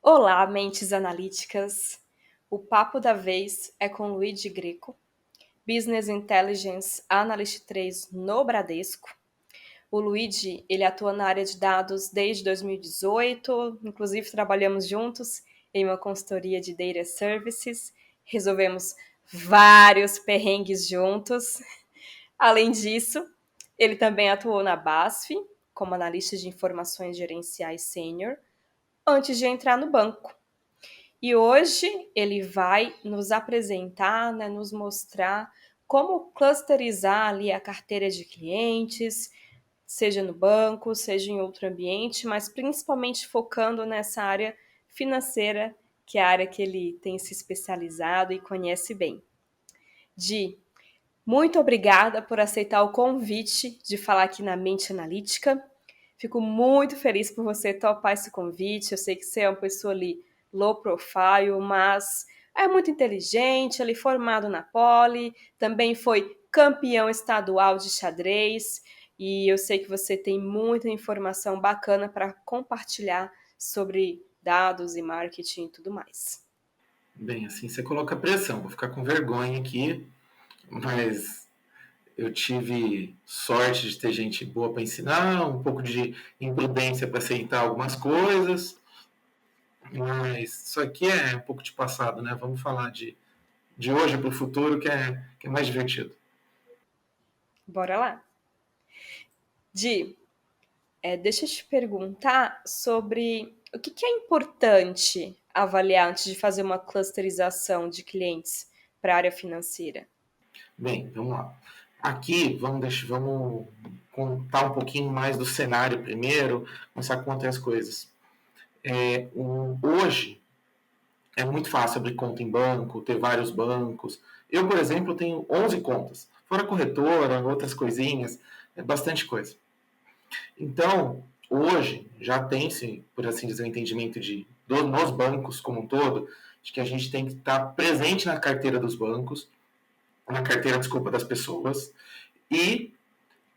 Olá, mentes analíticas! O papo da vez é com Luigi Greco, Business Intelligence Analyst 3 no Bradesco. O Luigi, ele atua na área de dados desde 2018, inclusive trabalhamos juntos em uma consultoria de Data Services, resolvemos vários perrengues juntos. Além disso, ele também atuou na BASF como analista de informações gerenciais sênior antes de entrar no banco. E hoje ele vai nos apresentar, né, nos mostrar como clusterizar ali a carteira de clientes, seja no banco, seja em outro ambiente, mas principalmente focando nessa área financeira, que é a área que ele tem se especializado e conhece bem. Di, muito obrigada por aceitar o convite de falar aqui na Mente Analítica. Fico muito feliz por você topar esse convite. Eu sei que você é uma pessoa ali low profile, mas é muito inteligente, ele formado na Poli, também foi campeão estadual de xadrez, e eu sei que você tem muita informação bacana para compartilhar sobre dados e marketing e tudo mais. Bem, assim você coloca pressão. Vou ficar com vergonha aqui, mas eu tive sorte de ter gente boa para ensinar, um pouco de imprudência para aceitar algumas coisas, mas isso aqui é um pouco de passado, né? Vamos falar de hoje para o futuro, que é mais divertido. Bora lá. Di, deixa eu te perguntar sobre o que é importante avaliar antes de fazer uma clusterização de clientes para a área financeira. Bem, vamos lá. Aqui, vamos contar um pouquinho mais do cenário primeiro, começar a contar as coisas. Hoje, é muito fácil abrir conta em banco, ter vários bancos. Eu, por exemplo, tenho 11 contas. Fora corretora, outras coisinhas, é bastante coisa. Então, hoje, já tem-se, por assim dizer, o entendimento nos bancos como um todo, de que a gente tem que estar presente na carteira dos bancos, na carteira, desculpa, das pessoas, e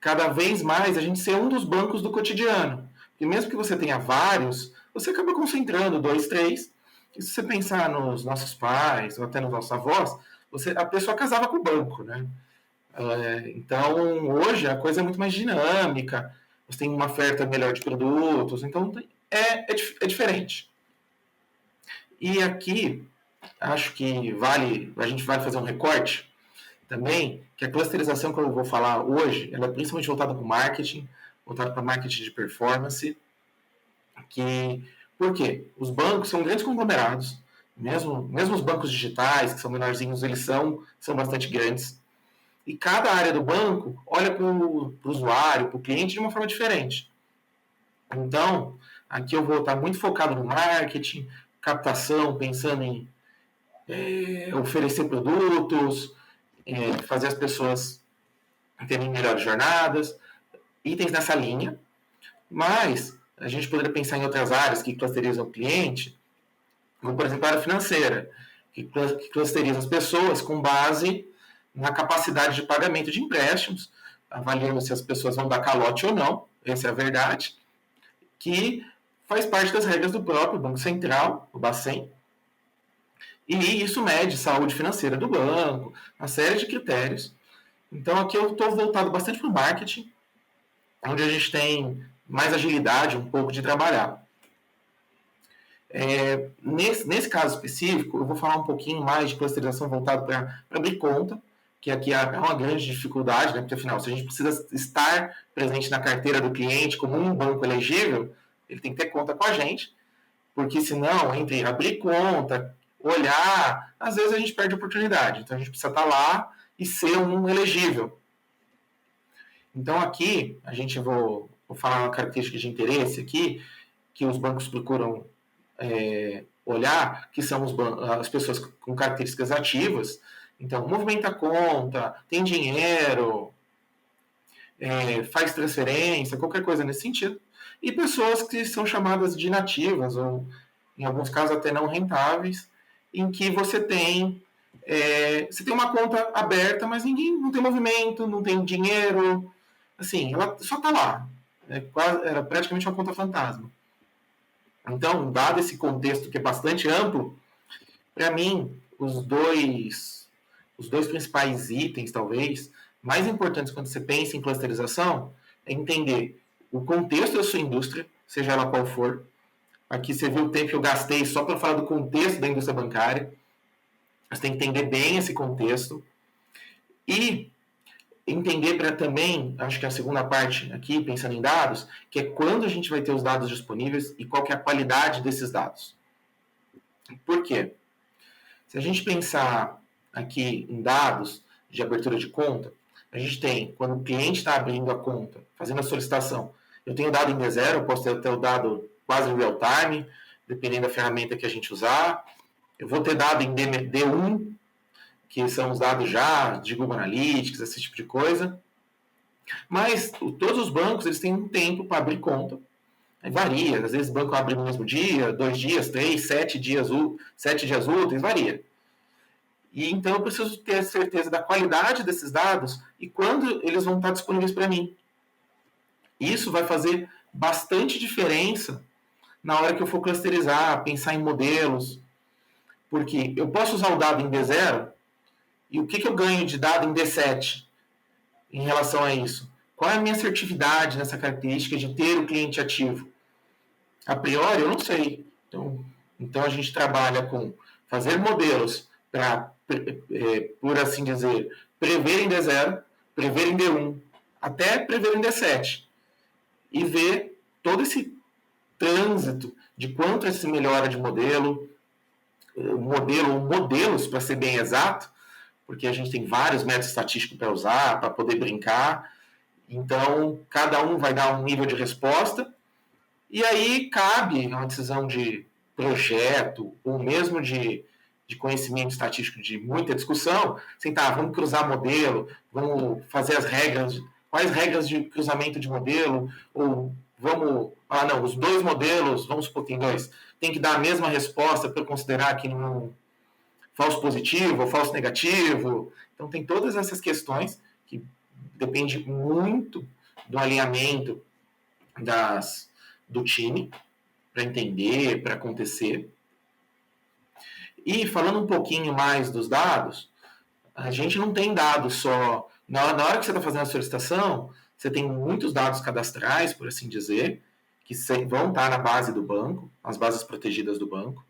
cada vez mais a gente ser um dos bancos do cotidiano. Porque mesmo que você tenha vários, você acaba concentrando dois, três. E se você pensar nos nossos pais, ou até nos nossos avós, a pessoa casava com o banco, né? Então, hoje a coisa é muito mais dinâmica, você tem uma oferta melhor de produtos, então é diferente. E aqui, acho que a gente vai fazer um recorte também, que a clusterização que eu vou falar hoje, ela é principalmente voltada para o marketing, voltada para marketing de performance, que, por quê? Os bancos são grandes conglomerados, mesmo os bancos digitais, que são menorzinhos, eles são bastante grandes, e cada área do banco olha para o usuário, para o cliente de uma forma diferente. Então, aqui eu vou estar muito focado no marketing, captação, pensando em oferecer produtos, fazer as pessoas terem melhores jornadas, itens nessa linha, mas a gente poderia pensar em outras áreas que clusterizam o cliente, como por exemplo a área financeira, que clusteriza as pessoas com base na capacidade de pagamento de empréstimos, avaliando se as pessoas vão dar calote ou não, essa é a verdade, que faz parte das regras do próprio Banco Central, o Bacen, e isso mede a saúde financeira do banco, uma série de critérios. Então aqui eu estou voltado bastante para o marketing, onde a gente tem mais agilidade um pouco de trabalhar. Nesse caso específico, eu vou falar um pouquinho mais de clusterização voltada para abrir conta, que aqui é uma grande dificuldade, né? Porque afinal, se a gente precisa estar presente na carteira do cliente como um banco elegível, ele tem que ter conta com a gente, porque senão, entre abrir conta, olhar, às vezes a gente perde a oportunidade. Então a gente precisa estar lá e ser um elegível. Então aqui, vou falar uma característica de interesse aqui, que os bancos procuram olhar, que são as pessoas com características ativas. Então, movimenta a conta, tem dinheiro, faz transferência, qualquer coisa nesse sentido. E pessoas que são chamadas de inativas, ou em alguns casos até não rentáveis, em que você tem uma conta aberta, mas ninguém não tem movimento, não tem dinheiro, assim, ela só está lá. Era praticamente uma conta fantasma. Então, dado esse contexto que é bastante amplo, para mim, os dois principais itens, talvez, mais importantes quando você pensa em clusterização, é entender o contexto da sua indústria, seja ela qual for. Aqui você viu o tempo que eu gastei só para falar do contexto da indústria bancária. Você tem que entender bem esse contexto. E entender para também, acho que é a segunda parte aqui, pensando em dados, que é quando a gente vai ter os dados disponíveis e qual que é a qualidade desses dados. Por quê? Se a gente pensar aqui em dados de abertura de conta, a gente tem, quando o cliente está abrindo a conta, fazendo a solicitação, eu tenho dado em D0, eu posso ter até o dado quase em real time, dependendo da ferramenta que a gente usar. Eu vou ter dado em D1, que são os dados já de Google Analytics, esse tipo de coisa. Mas todos os bancos eles têm um tempo para abrir conta. Aí varia, às vezes o banco abre no mesmo dia, 2 dias, 3, 7 dias, 7 dias úteis, varia. E então eu preciso ter certeza da qualidade desses dados e quando eles vão estar disponíveis para mim. Isso vai fazer bastante diferença na hora que eu for clusterizar, pensar em modelos, porque eu posso usar o dado em D0 e o que eu ganho de dado em D7 em relação a isso? Qual é a minha assertividade nessa característica de ter o cliente ativo? A priori, eu não sei. Então a gente trabalha com fazer modelos para, por assim dizer, prever em D0, prever em D1, até prever em D7. E ver todo esse trânsito de quanto se melhora de modelos, para ser bem exato, porque a gente tem vários métodos estatísticos para usar, para poder brincar. Então, cada um vai dar um nível de resposta, e aí cabe uma decisão de projeto, ou mesmo de conhecimento estatístico de muita discussão, sentar, vamos cruzar modelo, vamos fazer as regras, quais regras de cruzamento de modelo, ou vamos, não, os dois modelos, vamos supor que tem dois, tem que dar a mesma resposta para considerar que não falso positivo ou falso negativo. Então tem todas essas questões que depende muito do alinhamento do time para entender, para acontecer. E falando um pouquinho mais dos dados, a gente não tem dados só. Na hora que você está fazendo a solicitação, você tem muitos dados cadastrais, por assim dizer, que vão estar na base do banco, as bases protegidas do banco.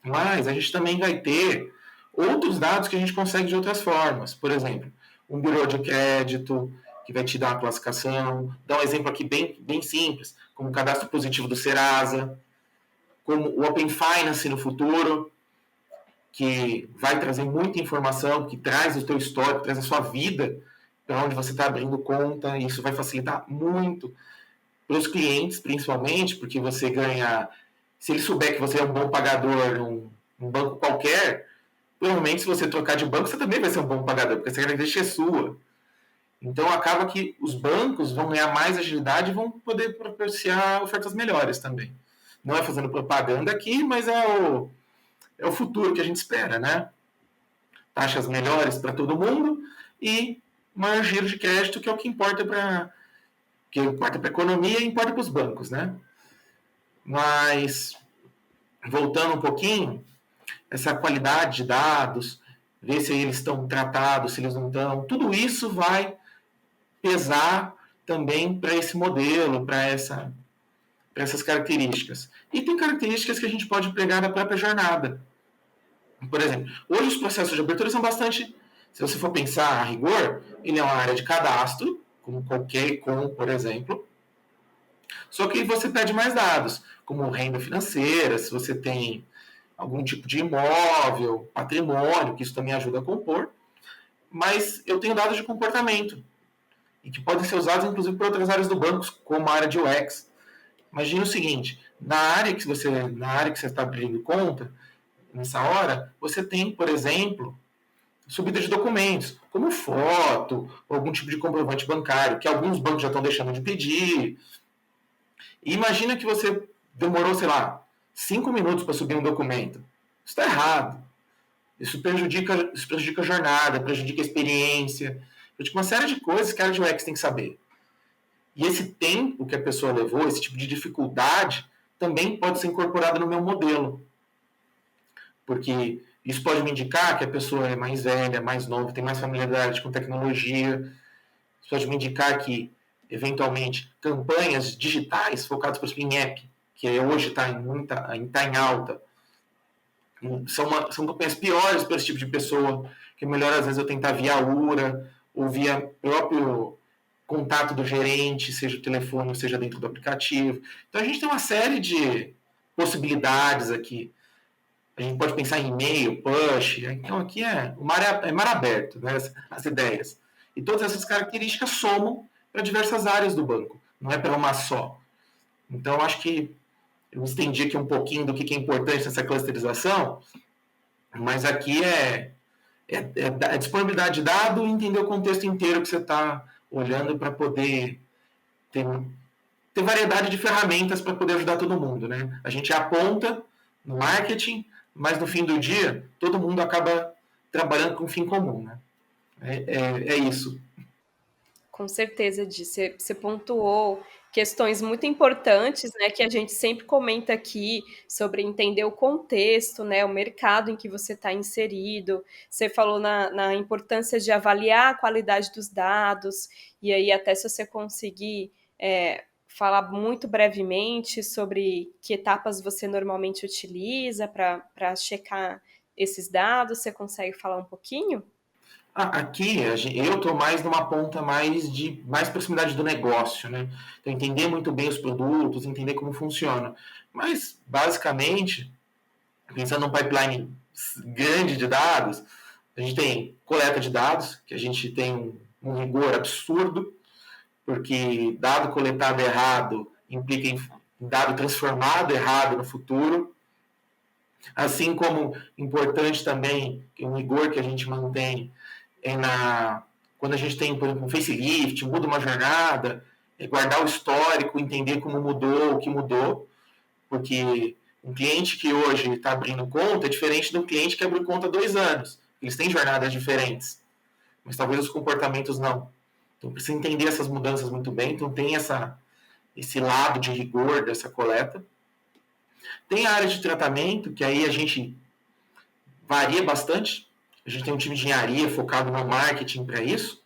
Mas a gente também vai ter outros dados que a gente consegue de outras formas. Por exemplo, um bureau de crédito, que vai te dar uma classificação. Dá um exemplo aqui bem simples, como o cadastro positivo do Serasa, como o Open Finance no futuro, que vai trazer muita informação, que traz o teu histórico, traz a sua vida para onde você está abrindo conta, e isso vai facilitar muito para os clientes, principalmente, porque você ganha. Se ele souber que você é um bom pagador num banco qualquer, provavelmente se você trocar de banco, você também vai ser um bom pagador, porque essa característica é sua. Então acaba que os bancos vão ganhar mais agilidade e vão poder propiciar ofertas melhores também. Não é fazendo propaganda aqui, mas é o futuro que a gente espera, né? Taxas melhores para todo mundo e maior giro de crédito, que é o que importa para a economia e importa para os bancos, né? Mas, voltando um pouquinho, essa qualidade de dados, ver se eles estão tratados, se eles não estão, tudo isso vai pesar também para esse modelo, para essas características. E tem características que a gente pode pegar da própria jornada. Por exemplo, hoje os processos de abertura são bastante, se você for pensar a rigor, ele é uma área de cadastro, como qualquer ICOM, por exemplo, só que você pede mais dados, como renda financeira, se você tem algum tipo de imóvel, patrimônio, que isso também ajuda a compor, mas eu tenho dados de comportamento, e que podem ser usados inclusive por outras áreas do banco, como a área de UX. Imagina o seguinte, na área que você está abrindo conta, nessa hora, você tem, por exemplo, subida de documentos, como foto, ou algum tipo de comprovante bancário, que alguns bancos já estão deixando de pedir. E imagina que você demorou, sei lá, 5 minutos para subir um documento. Isso está errado. Isso prejudica a jornada, prejudica a experiência, prejudica uma série de coisas que a área de UX tem que saber. E esse tempo que a pessoa levou, esse tipo de dificuldade, também pode ser incorporado no meu modelo. Porque isso pode me indicar que a pessoa é mais velha, mais nova, tem mais familiaridade com tecnologia. Isso pode me indicar que, eventualmente, campanhas digitais focadas, por exemplo, em app, que hoje está em alta, são campanhas piores para esse tipo de pessoa, que é melhor, às vezes, eu tentar via URA ou via próprio contato do gerente, seja o telefone, seja dentro do aplicativo. Então, a gente tem uma série de possibilidades aqui. A gente pode pensar em e-mail, push. Então, aqui é mar aberto, né, as ideias. E todas essas características somam para diversas áreas do banco, não é para uma só. Então, acho que eu estendi aqui um pouquinho do que é importante nessa clusterização, mas aqui é disponibilidade de dado e entender o contexto inteiro que você está olhando para poder ter variedade de ferramentas para poder ajudar todo mundo. Né? A gente aponta no marketing, mas no fim do dia, todo mundo acaba trabalhando com um fim comum. Né? É isso. Com certeza, Di. Você pontuou questões muito importantes, né, que a gente sempre comenta aqui sobre entender o contexto, né, o mercado em que você está inserido. Você falou na importância de avaliar a qualidade dos dados, e aí até se você conseguir falar muito brevemente sobre que etapas você normalmente utiliza para checar esses dados, você consegue falar um pouquinho? Aqui eu estou mais numa ponta mais proximidade do negócio, né? Então, entender muito bem os produtos, entender como funciona. Mas, basicamente, pensando num pipeline grande de dados, a gente tem coleta de dados, que a gente tem um rigor absurdo, porque dado coletado errado implica em dado transformado errado no futuro. Assim como importante também, um rigor que a gente mantém quando a gente tem, por exemplo, um facelift, muda uma jornada, guardar o histórico, entender como mudou, o que mudou, porque um cliente que hoje está abrindo conta é diferente do cliente que abriu conta há 2 anos. Eles têm jornadas diferentes, mas talvez os comportamentos não. Então precisa entender essas mudanças muito bem, então tem esse lado de rigor dessa coleta. Tem a área de tratamento, que aí a gente varia bastante. A gente tem um time de engenharia focado no marketing para isso,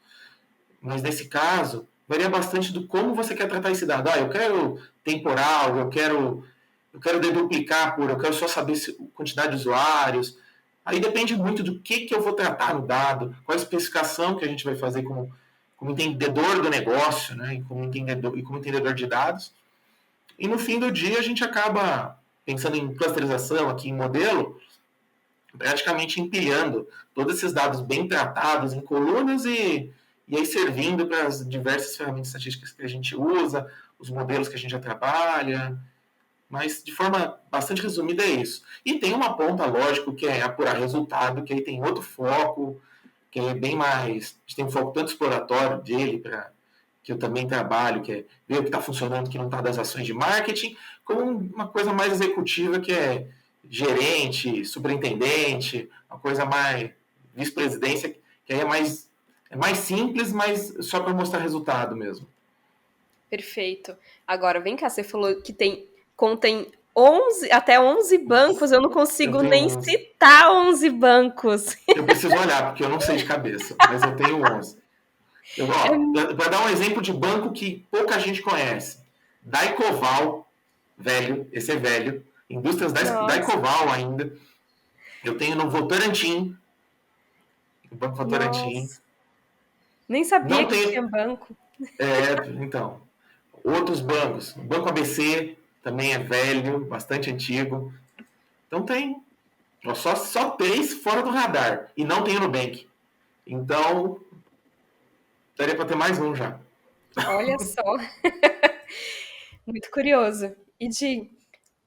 mas nesse caso, varia bastante do como você quer tratar esse dado. Eu quero temporal, eu quero deduplicar eu quero só saber a quantidade de usuários. Aí depende muito do que eu vou tratar no dado, qual a especificação que a gente vai fazer como entendedor do negócio, né, e como entendedor de dados. E no fim do dia a gente acaba pensando em clusterização aqui em modelo, praticamente empilhando todos esses dados bem tratados em colunas e aí servindo para as diversas ferramentas estatísticas que a gente usa, os modelos que a gente já trabalha, mas de forma bastante resumida é isso. E tem uma ponta, lógico, que é apurar resultado, que aí tem outro foco, que é bem mais... A gente tem um foco tanto exploratório dele, que eu também trabalho, que é ver o que está funcionando, o que não está das ações de marketing, como uma coisa mais executiva, que é gerente, superintendente, uma coisa mais vice-presidência, que aí é mais simples, mas só para mostrar resultado mesmo. Perfeito. Agora, vem cá, você falou que contém 11, até 11 bancos, eu não consigo nem 11. citar 11 bancos. Eu preciso olhar, porque eu não sei de cabeça, mas eu tenho 11. Para dar um exemplo de banco que pouca gente conhece. Daicoval, velho, esse é velho. Indústrias Nossa, Daicoval ainda. Eu tenho no Votorantim, o Banco Votorantim. nossa. Nem sabia Não que tinha tem. banco. Então, outros bancos. O Banco ABC também é velho, bastante antigo. Então tem só 3 fora do radar. E não tem o Nubank. Então, daria para ter mais um já. Olha só. Muito curioso. E de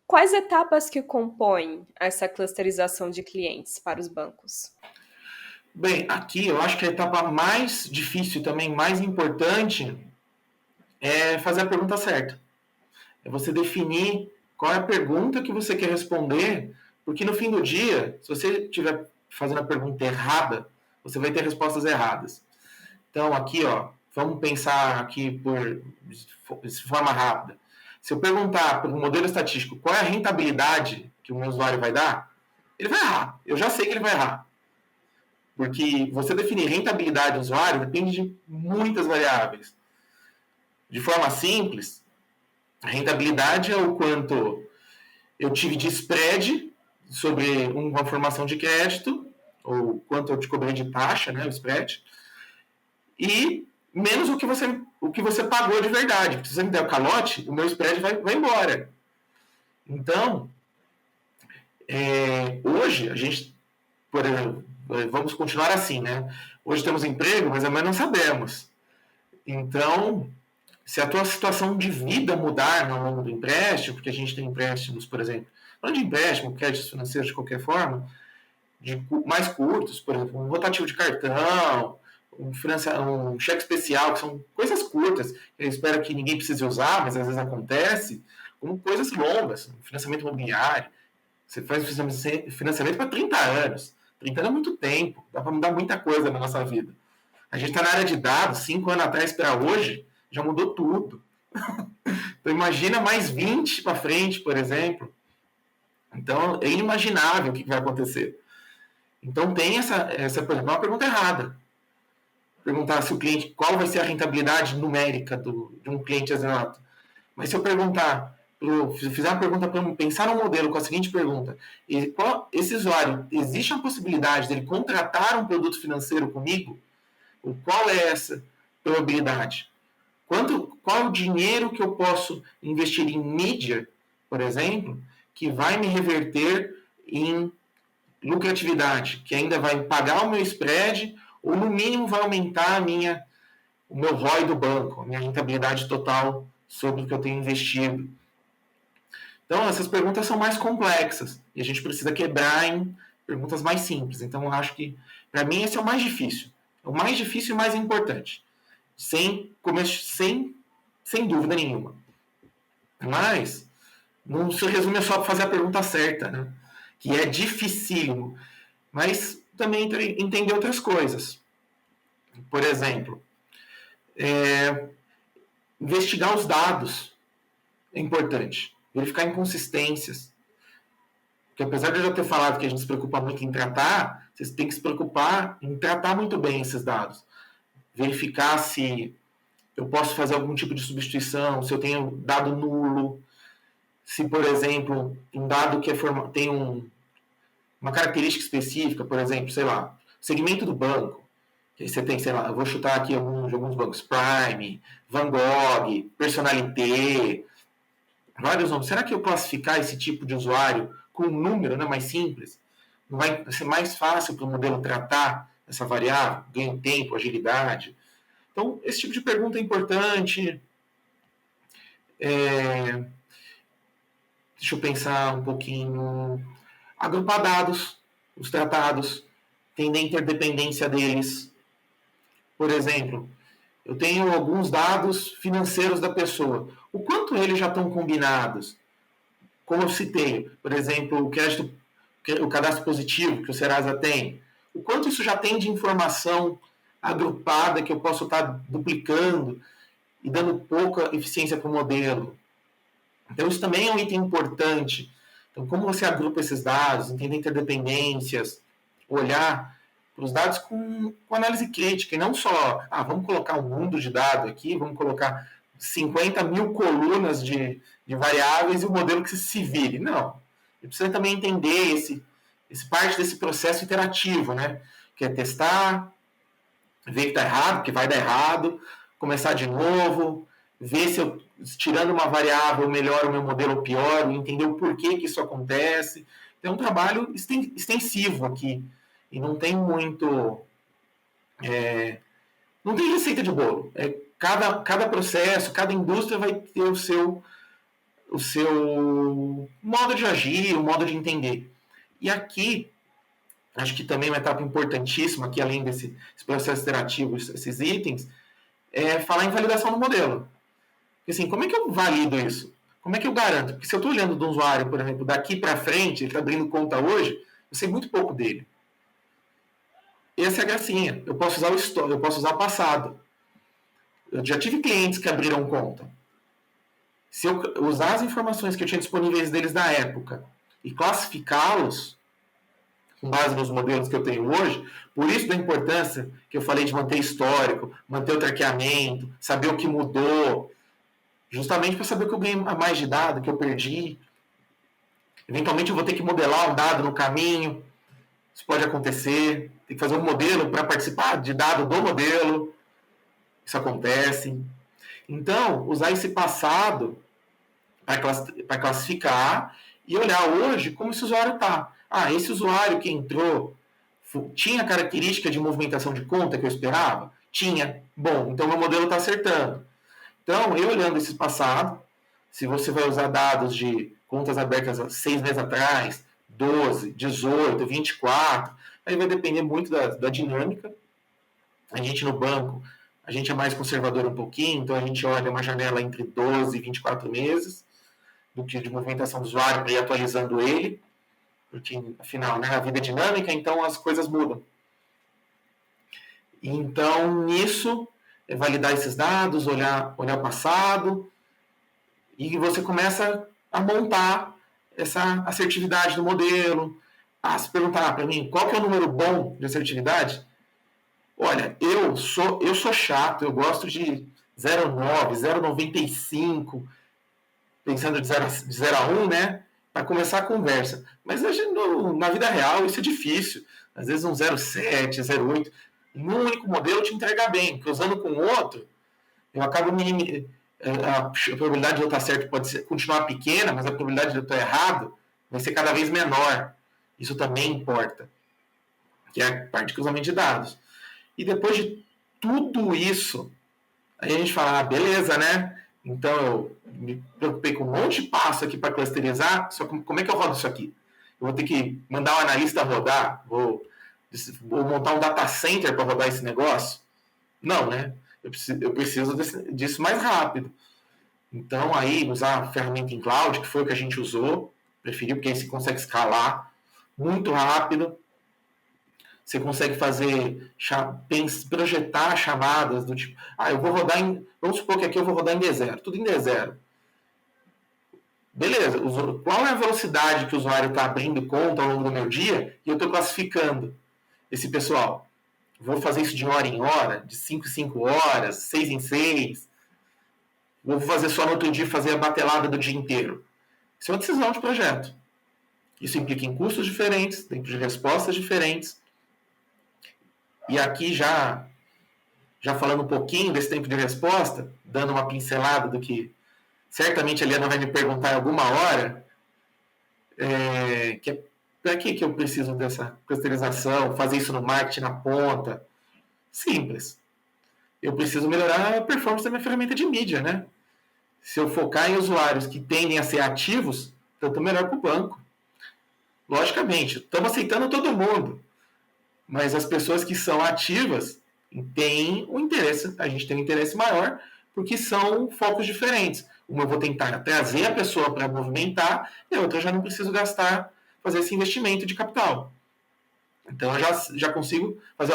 quais etapas que compõem essa clusterização de clientes para os bancos? Bem, aqui eu acho que a etapa mais difícil e também mais importante é fazer a pergunta certa. É você definir qual é a pergunta que você quer responder, porque no fim do dia, se você estiver fazendo a pergunta errada, você vai ter respostas erradas. Então, aqui, vamos pensar aqui de forma rápida. Se eu perguntar para o modelo estatístico qual é a rentabilidade que o meu usuário vai dar, ele vai errar. Eu já sei que ele vai errar. Porque você definir rentabilidade do usuário depende de muitas variáveis. De forma simples, a rentabilidade é o quanto eu tive de spread sobre uma formação de crédito, ou quanto eu te cobrei de taxa, né, o spread, e menos o que você pagou de verdade. Porque se você me der o calote, o meu spread vai embora. Então, hoje, a gente, por exemplo, vamos continuar assim, né? Hoje temos emprego, mas amanhã não sabemos. Então, se a tua situação de vida mudar no longo do empréstimo, porque a gente tem empréstimos, por exemplo, não de empréstimo, créditos financeiros de qualquer forma, mais curtos, por exemplo, um rotativo de cartão, um cheque especial, que são coisas curtas, que eu espero que ninguém precise usar, mas às vezes acontece, como coisas longas, financiamento imobiliário. Você faz financiamento para 30 anos. 30 anos é muito tempo, dá para mudar muita coisa na nossa vida. A gente está na área de dados, 5 anos atrás para hoje, já mudou tudo. Então imagina mais 20 para frente, por exemplo. Então é inimaginável o que vai acontecer. Então tem essa por exemplo, uma pergunta errada. Perguntar se o cliente, qual vai ser a rentabilidade numérica de um cliente exato. Mas se eu perguntar, se eu fizer uma pergunta para pensar num modelo com a seguinte pergunta: esse usuário, existe a possibilidade dele contratar um produto financeiro comigo? Qual é essa probabilidade? Qual é o dinheiro que eu posso investir em mídia, por exemplo, que vai me reverter em lucratividade, que ainda vai pagar o meu spread ou no mínimo vai aumentar o meu ROI do banco, a minha rentabilidade total sobre o que eu tenho investido. Então, essas perguntas são mais complexas e a gente precisa quebrar em perguntas mais simples. Então, eu acho que, para mim, esse é o mais difícil. É o mais difícil e mais importante. Sem dúvida nenhuma. Mas, não se resume só a fazer a pergunta certa, né? Que é dificílimo. Mas também entender outras coisas. Por exemplo, investigar os dados é importante. Verificar inconsistências. Porque apesar de eu já ter falado que a gente se preocupa muito em tratar, vocês têm que se preocupar em tratar muito bem esses dados. Verificar se eu posso fazer algum tipo de substituição, se eu tenho dado nulo, se, por exemplo, um dado que tem uma característica específica, por exemplo, sei lá, segmento do banco. Que você tem, sei lá, eu vou chutar aqui alguns bancos, Prime, Van Gogh, Personalité, vários nomes. Será que eu classificar esse tipo de usuário com um número, né, mais simples? Não vai ser mais fácil para o modelo tratar essa variável? Ganho tempo, agilidade. Então, esse tipo de pergunta é importante. Deixa eu pensar um pouquinho. Agrupar dados, os tratados, entender a interdependência deles. Por exemplo, eu tenho alguns dados financeiros da pessoa. O quanto eles já estão combinados? Como eu citei, por exemplo, o cadastro positivo que o Serasa tem. O quanto isso já tem de informação agrupada que eu posso estar duplicando e dando pouca eficiência para o modelo. Então, isso também é um item importante. Então, como você agrupa esses dados, entender interdependências, olhar para os dados com análise crítica, e não só, vamos colocar um mundo de dados aqui, vamos colocar 50 mil colunas de variáveis e o modelo que se vire. Não. Eu preciso também entender esse parte desse processo interativo, né? Que é testar, ver que está errado, que vai dar errado, começar de novo, ver se eu, tirando uma variável, melhora o meu modelo ou pior, entender o porquê que isso acontece. É um trabalho extensivo aqui. E não tem muito... não tem receita de bolo. Cada processo, cada indústria vai ter o seu modo de agir, o modo de entender. E aqui, acho que também uma etapa importantíssima, aqui além desse processo iterativo, esses itens, é falar em validação do modelo. Porque, assim, como é que eu valido isso? Como é que eu garanto? Porque se eu estou olhando do usuário, por exemplo, daqui para frente, ele está abrindo conta hoje, eu sei muito pouco dele. Essa é a gracinha. Eu posso usar o histórico, eu posso usar o passado. Eu já tive clientes que abriram conta. Se eu usar as informações que eu tinha disponíveis deles na época e classificá-los com base nos modelos que eu tenho hoje, por isso da importância que eu falei de manter histórico, manter o traqueamento, saber o que mudou, justamente para saber o que eu ganhei a mais de dado, que eu perdi. Eventualmente eu vou ter que modelar um dado no caminho, isso pode acontecer, tem que fazer um modelo para participar de dado do modelo, isso acontece. Então, usar esse passado para classificar e olhar hoje como esse usuário está. Ah, esse usuário que entrou tinha característica de movimentação de conta que eu esperava? Tinha. Bom, então meu modelo está acertando. Então, eu olhando esse passado, se você vai usar dados de contas abertas 6 meses atrás, 12, 18, 24, aí vai depender muito da dinâmica. A gente no banco, a gente é mais conservador um pouquinho, então a gente olha uma janela entre 12 e 24 meses do que de movimentação do usuário para ir atualizando ele, porque afinal, né, a vida é dinâmica, então as coisas mudam. Então, nisso, é validar esses dados, olhar o passado, e você começa a montar essa assertividade do modelo. Ah, se perguntar para mim qual que é o número bom de assertividade, olha, eu sou chato, eu gosto de 0,9, 0,95, pensando de 0 a 1, né? Para começar a conversa. Mas na vida real isso é difícil. Às vezes um 0,7, 0,8. Num único modelo te entrega bem, porque usando com outro, eu acabo a probabilidade de eu estar certo pode continuar pequena, mas a probabilidade de eu estar errado vai ser cada vez menor. Isso também importa, que é a parte de cruzamento de dados. E depois de tudo isso, aí a gente fala, ah, beleza, né? Então eu me preocupei com um monte de passo aqui para clusterizar, só que como é que eu rodo isso aqui? Eu vou ter que mandar o analista rodar? Vou montar um data center para rodar esse negócio? Não, né? Eu preciso disso mais rápido. Então aí usar a ferramenta em cloud, que foi o que a gente usou, preferiu, porque aí você consegue escalar muito rápido. Você consegue fazer, projetar chamadas do tipo, eu vou rodar vamos supor que aqui eu vou rodar em D0, tudo em D0. Beleza, qual é a velocidade que o usuário está abrindo conta ao longo do meu dia e eu estou classificando esse pessoal? Vou fazer isso de hora em hora, de 5 em 5 horas, 6 em 6. Vou fazer só no outro dia, fazer a batelada do dia inteiro. Isso é uma decisão de projeto. Isso implica em custos diferentes, tempo de respostas diferentes. E aqui já falando um pouquinho desse tempo de resposta, dando uma pincelada do que certamente a Liana vai me perguntar em alguma hora, para que eu preciso dessa clusterização, fazer isso no marketing na ponta? Simples. Eu preciso melhorar a performance da minha ferramenta de mídia, né? Se eu focar em usuários que tendem a ser ativos, tanto melhor para o banco. Logicamente, estamos aceitando todo mundo, mas as pessoas que são ativas têm um interesse, a gente tem um interesse maior, porque são focos diferentes. Uma eu vou tentar trazer a pessoa para movimentar, e a outra eu já não preciso fazer esse investimento de capital. Então eu já consigo fazer,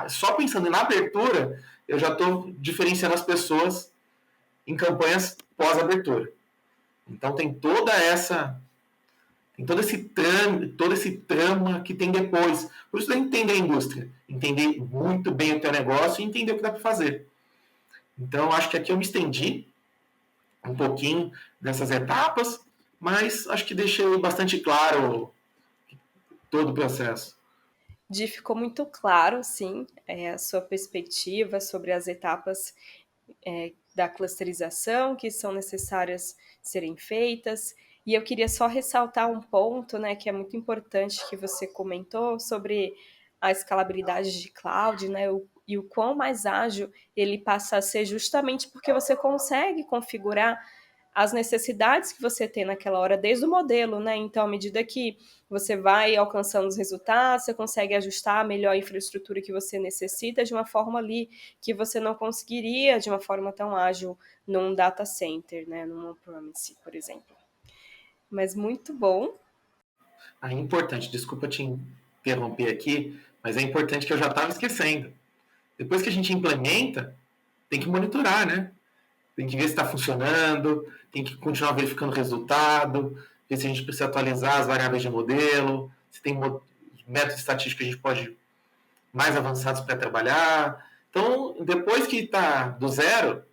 só pensando na abertura, eu já estou diferenciando as pessoas em campanhas pós-abertura. Então tem todo esse trama que tem depois. Por isso, entender a indústria, entender muito bem o teu negócio e entender o que dá para fazer. Então, acho que aqui eu me estendi um pouquinho dessas etapas, mas acho que deixei bastante claro todo o processo. Di, ficou muito claro, sim, a sua perspectiva sobre as etapas da clusterização que são necessárias serem feitas. E eu queria só ressaltar um ponto, né, que é muito importante que você comentou sobre a escalabilidade de cloud, né, e o quão mais ágil ele passa a ser justamente porque você consegue configurar as necessidades que você tem naquela hora desde o modelo, né? Então, à medida que você vai alcançando os resultados, você consegue ajustar melhor a infraestrutura que você necessita de uma forma ali que você não conseguiria de uma forma tão ágil num data center, né? Num on-premise, por exemplo. Mas muito bom. É importante, desculpa te interromper aqui, mas é importante que eu já estava esquecendo. Depois que a gente implementa, tem que monitorar, né? Tem que ver se está funcionando, tem que continuar verificando o resultado, ver se a gente precisa atualizar as variáveis de modelo, se tem métodos estatísticos que a gente pode mais avançados para trabalhar. Então, depois que está do zero,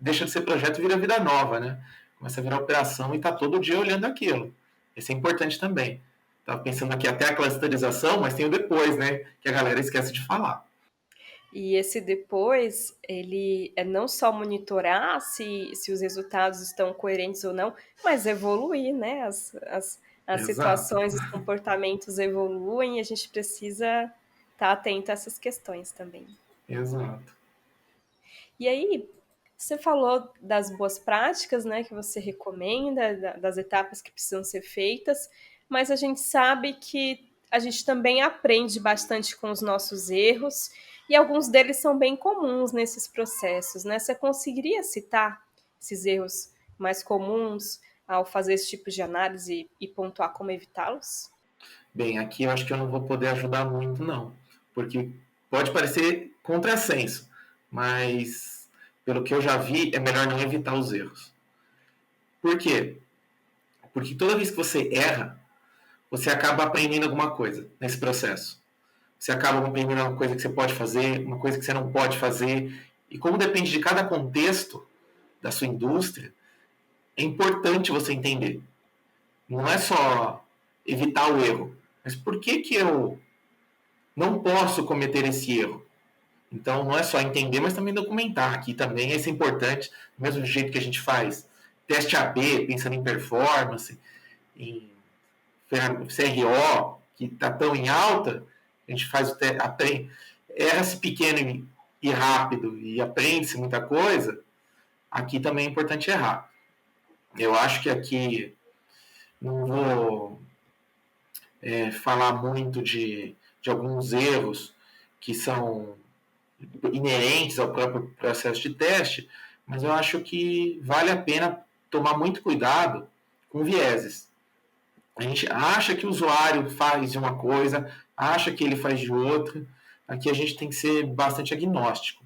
deixa de ser projeto e vira vida nova, né? Começa a virar operação e está todo dia olhando aquilo. Isso é importante também. Estava pensando aqui até a clusterização, mas tem o depois, né? Que a galera esquece de falar. E esse depois, ele é não só monitorar se os resultados estão coerentes ou não, mas evoluir, né? As Exato, situações, os comportamentos evoluem e a gente precisa estar atento a essas questões também. exato. E aí, você falou das boas práticas, né, que você recomenda, das etapas que precisam ser feitas, mas a gente sabe que a gente também aprende bastante com os nossos erros, e alguns deles são bem comuns nesses processos, né? Você conseguiria citar esses erros mais comuns ao fazer esse tipo de análise e pontuar como evitá-los? Bem, aqui eu acho que eu não vou poder ajudar muito, não. Porque pode parecer contrassenso, mas pelo que eu já vi, é melhor não evitar os erros. Por quê? Porque toda vez que você erra, você acaba aprendendo alguma coisa nesse processo. Você acaba aprendendo uma coisa que você pode fazer, uma coisa que você não pode fazer. E como depende de cada contexto da sua indústria, é importante você entender. Não é só evitar o erro, mas por que, que eu não posso cometer esse erro? Então, não é só entender, mas também documentar. Aqui também isso é importante, do mesmo jeito que a gente faz teste AB, pensando em performance, em CRO, que está tão em alta, a gente faz erra-se pequeno e rápido e aprende-se muita coisa, aqui também é importante errar. Eu acho que aqui não vou falar muito de alguns erros que são inerentes ao próprio processo de teste, mas eu acho que vale a pena tomar muito cuidado com vieses. A gente acha que o usuário faz de uma coisa, acha que ele faz de outra. Aqui a gente tem que ser bastante agnóstico.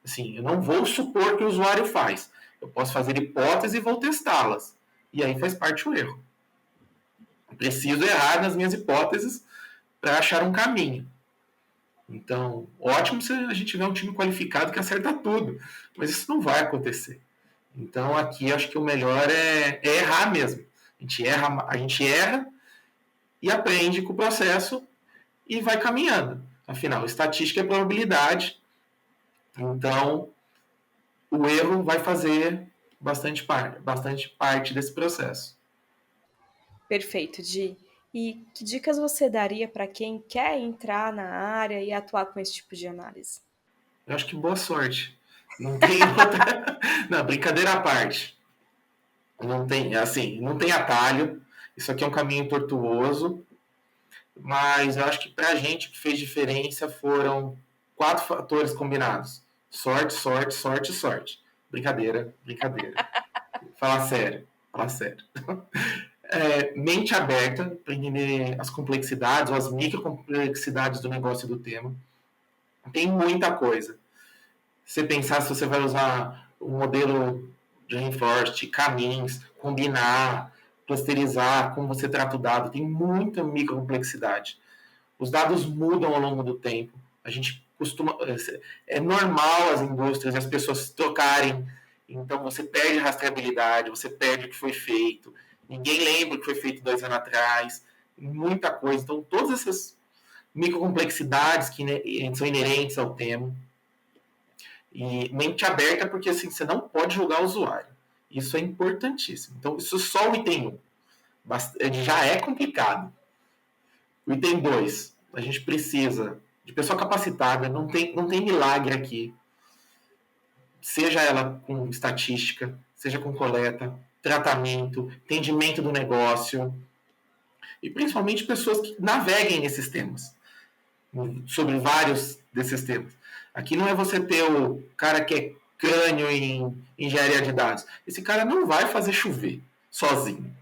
Assim, eu não vou supor que o usuário faz. Eu posso fazer hipóteses e vou testá-las. E aí faz parte o erro. Eu preciso errar nas minhas hipóteses para achar um caminho. Então, ótimo se a gente tiver um time qualificado que acerta tudo. Mas isso não vai acontecer. Então, aqui acho que o melhor é errar mesmo. A gente erra e aprende com o processo e vai caminhando. Afinal, estatística é probabilidade, então o erro vai fazer bastante parte desse processo. Perfeito, Di. E que dicas você daria para quem quer entrar na área e atuar com esse tipo de análise? Eu acho que boa sorte. Não tem outra. Não, brincadeira à parte. Não tem, assim, não tem atalho. Isso aqui é um caminho tortuoso, mas eu acho que para a gente o que fez diferença foram 4 fatores combinados: sorte, sorte, sorte, sorte. Brincadeira, brincadeira. Falar sério, falar sério. Mente aberta para entender as complexidades ou as microcomplexidades do negócio e do tema. Tem muita coisa. Você pensar se você vai usar o modelo de reinforcement, caminhos, combinar, clusterizar, como você trata o dado, tem muita microcomplexidade. Os dados mudam ao longo do tempo. A gente costuma. É normal as indústrias e as pessoas trocarem. Então você perde a rastreabilidade, você perde o que foi feito. Ninguém lembra o que foi feito 2 anos atrás. Muita coisa. Então, todas essas microcomplexidades que são inerentes ao tema. E mente aberta, porque assim, você não pode julgar o usuário. Isso é importantíssimo. Então, isso só o item 1. Já é complicado. O item 2, a gente precisa de pessoa capacitada, não tem milagre aqui. Seja ela com estatística, seja com coleta, tratamento, entendimento do negócio, e principalmente pessoas que naveguem nesses temas, sobre vários desses temas. Aqui não é você ter o cara que é crânio em engenharia de dados. Esse cara não vai fazer chover sozinho.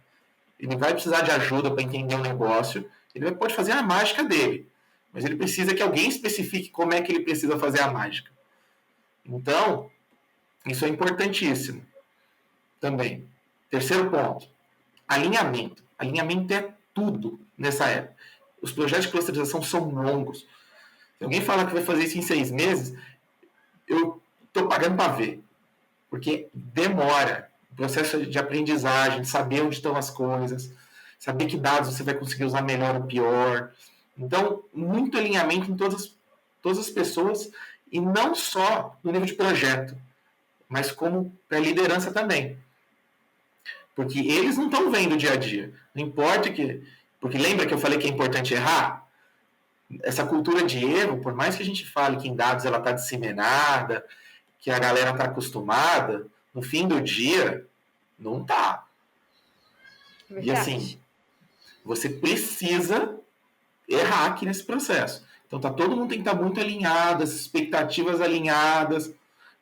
Ele vai precisar de ajuda para entender o negócio. Ele pode fazer a mágica dele, mas ele precisa que alguém especifique como é que ele precisa fazer a mágica. Então, Isso é importantíssimo também. Terceiro ponto, alinhamento. Alinhamento é tudo nessa época. Os projetos de clusterização são longos. Se alguém falar que vai fazer isso em 6 meses, eu estou pagando para ver. Porque demora. O processo de aprendizagem, de saber onde estão as coisas, saber que dados você vai conseguir usar melhor ou pior. Então, muito alinhamento em todas as pessoas, e não só no nível de projeto, mas como para a liderança também. Porque eles não estão vendo o dia a dia. Não importa que. Porque lembra que eu falei que é importante errar? Essa cultura de erro, por mais que a gente fale que em dados ela está disseminada, que a galera está acostumada, no fim do dia, não tá. E assim, você precisa errar aqui nesse processo. Então tá todo mundo tem que estar muito alinhado, as expectativas alinhadas.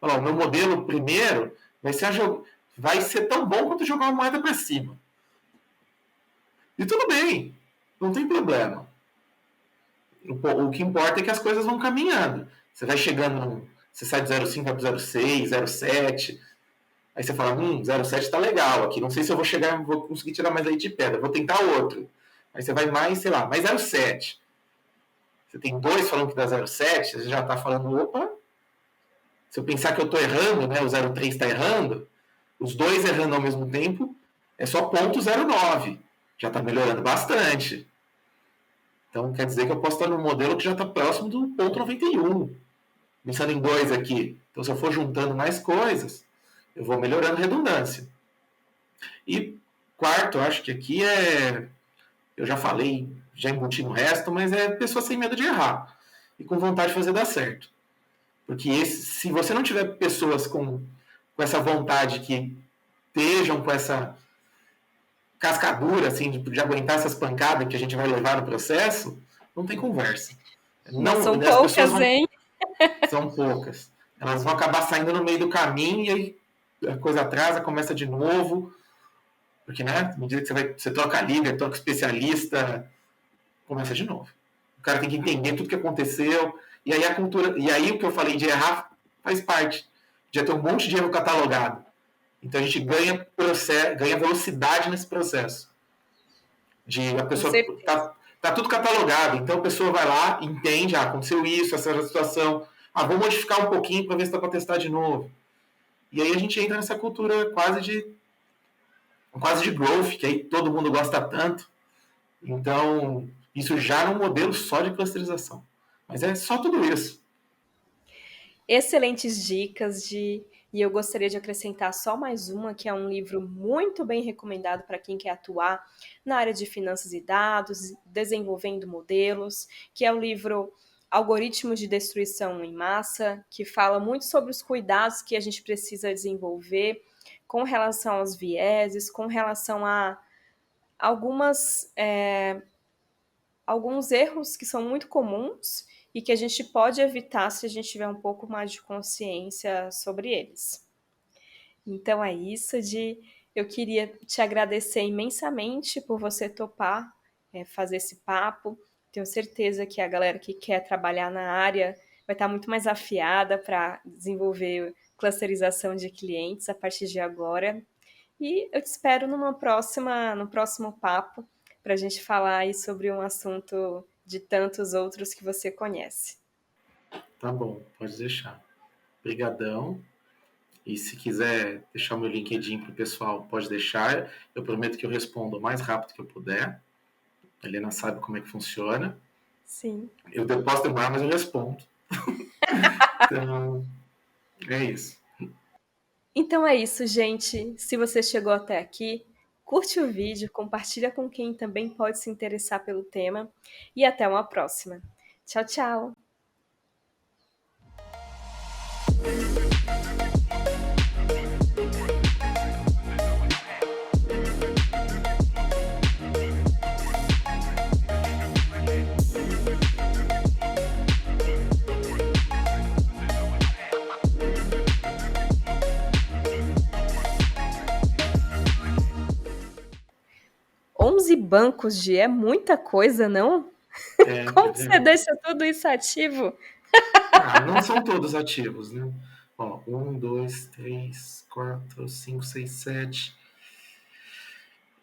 Olha, o meu modelo primeiro vai ser tão bom quanto jogar uma moeda para cima. E tudo bem, não tem problema. O que importa é que as coisas vão caminhando. Você vai chegando, você sai de 0,5 para 0,6, 0,7. Aí você fala, 0,7 tá legal aqui. Não sei se eu vou conseguir tirar mais leite de pedra. Vou tentar outro. Aí você vai mais, sei lá, mais 0,7. Você tem 2 falando que dá 0,7, você já tá falando, opa, se eu pensar que eu tô errando, né, o 0,3 está errando, os 2 errando ao mesmo tempo, é só 0,09. Já está melhorando bastante. Então quer dizer que eu posso estar num modelo que já está próximo do 0,91. Pensando em 2 aqui. Então se eu for juntando mais coisas, eu vou melhorando a redundância. E quarto, acho que aqui eu já falei, já embuti no resto, mas é pessoa sem medo de errar e com vontade de fazer dar certo. Porque se você não tiver pessoas com essa vontade, que estejam com essa cascadura assim, de aguentar essas pancadas que a gente vai levar no processo, não tem conversa. Mas Não, são as pessoas poucas, hein? São poucas. Elas vão acabar saindo no meio do caminho e aí a coisa atrasa, começa de novo. Porque, né, à medida que você troca líder, troca especialista, começa de novo. O cara tem que entender tudo que aconteceu. E aí a cultura. E aí o que eu falei de errar faz parte. Já tem um monte de erro catalogado. Então a gente ganha velocidade nesse processo. A pessoa tá tudo catalogado. Então a pessoa vai lá, entende, aconteceu isso, essa situação. Vou modificar um pouquinho para ver se dá para testar de novo. E aí a gente entra nessa cultura quase de growth, que aí todo mundo gosta tanto. Então, isso já é um modelo só de clusterização. Mas é só tudo isso. Excelentes dicas e eu gostaria de acrescentar só mais uma, que é um livro muito bem recomendado para quem quer atuar na área de finanças e dados, desenvolvendo modelos, que é o livro Algoritmos de Destruição em Massa, que fala muito sobre os cuidados que a gente precisa desenvolver com relação aos vieses, com relação a alguns erros que são muito comuns e que a gente pode evitar se a gente tiver um pouco mais de consciência sobre eles. Então é isso, eu queria te agradecer imensamente por você topar fazer esse papo. Tenho certeza que a galera que quer trabalhar na área vai estar muito mais afiada para desenvolver clusterização de clientes a partir de agora. E eu te espero no próximo papo para a gente falar aí sobre um assunto de tantos outros que você conhece. Tá bom, pode deixar. Obrigadão. E se quiser deixar o meu LinkedIn para o pessoal, pode deixar. Eu prometo que eu respondo o mais rápido que eu puder. A Helena sabe como é que funciona. Sim. Eu posso demorar, mas eu respondo. Então, é isso. Então é isso, gente. Se você chegou até aqui, curte o vídeo, compartilha com quem também pode se interessar pelo tema e até uma próxima. Tchau, tchau! Bancos é muita coisa, não? Como você deixa tudo isso ativo? Não são todos ativos, né? Ó, 1, 2, 3, 4, 5, 6, 7,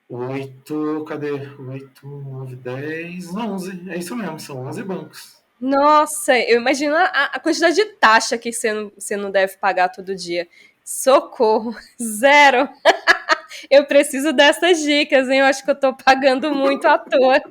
8, cadê? 8, 9, 10, 11. É isso mesmo, são 11 bancos. Nossa, eu imagino a quantidade de taxa que você não deve pagar todo dia. Socorro, zero. Eu preciso dessas dicas, hein? Eu acho que eu tô pagando muito à toa.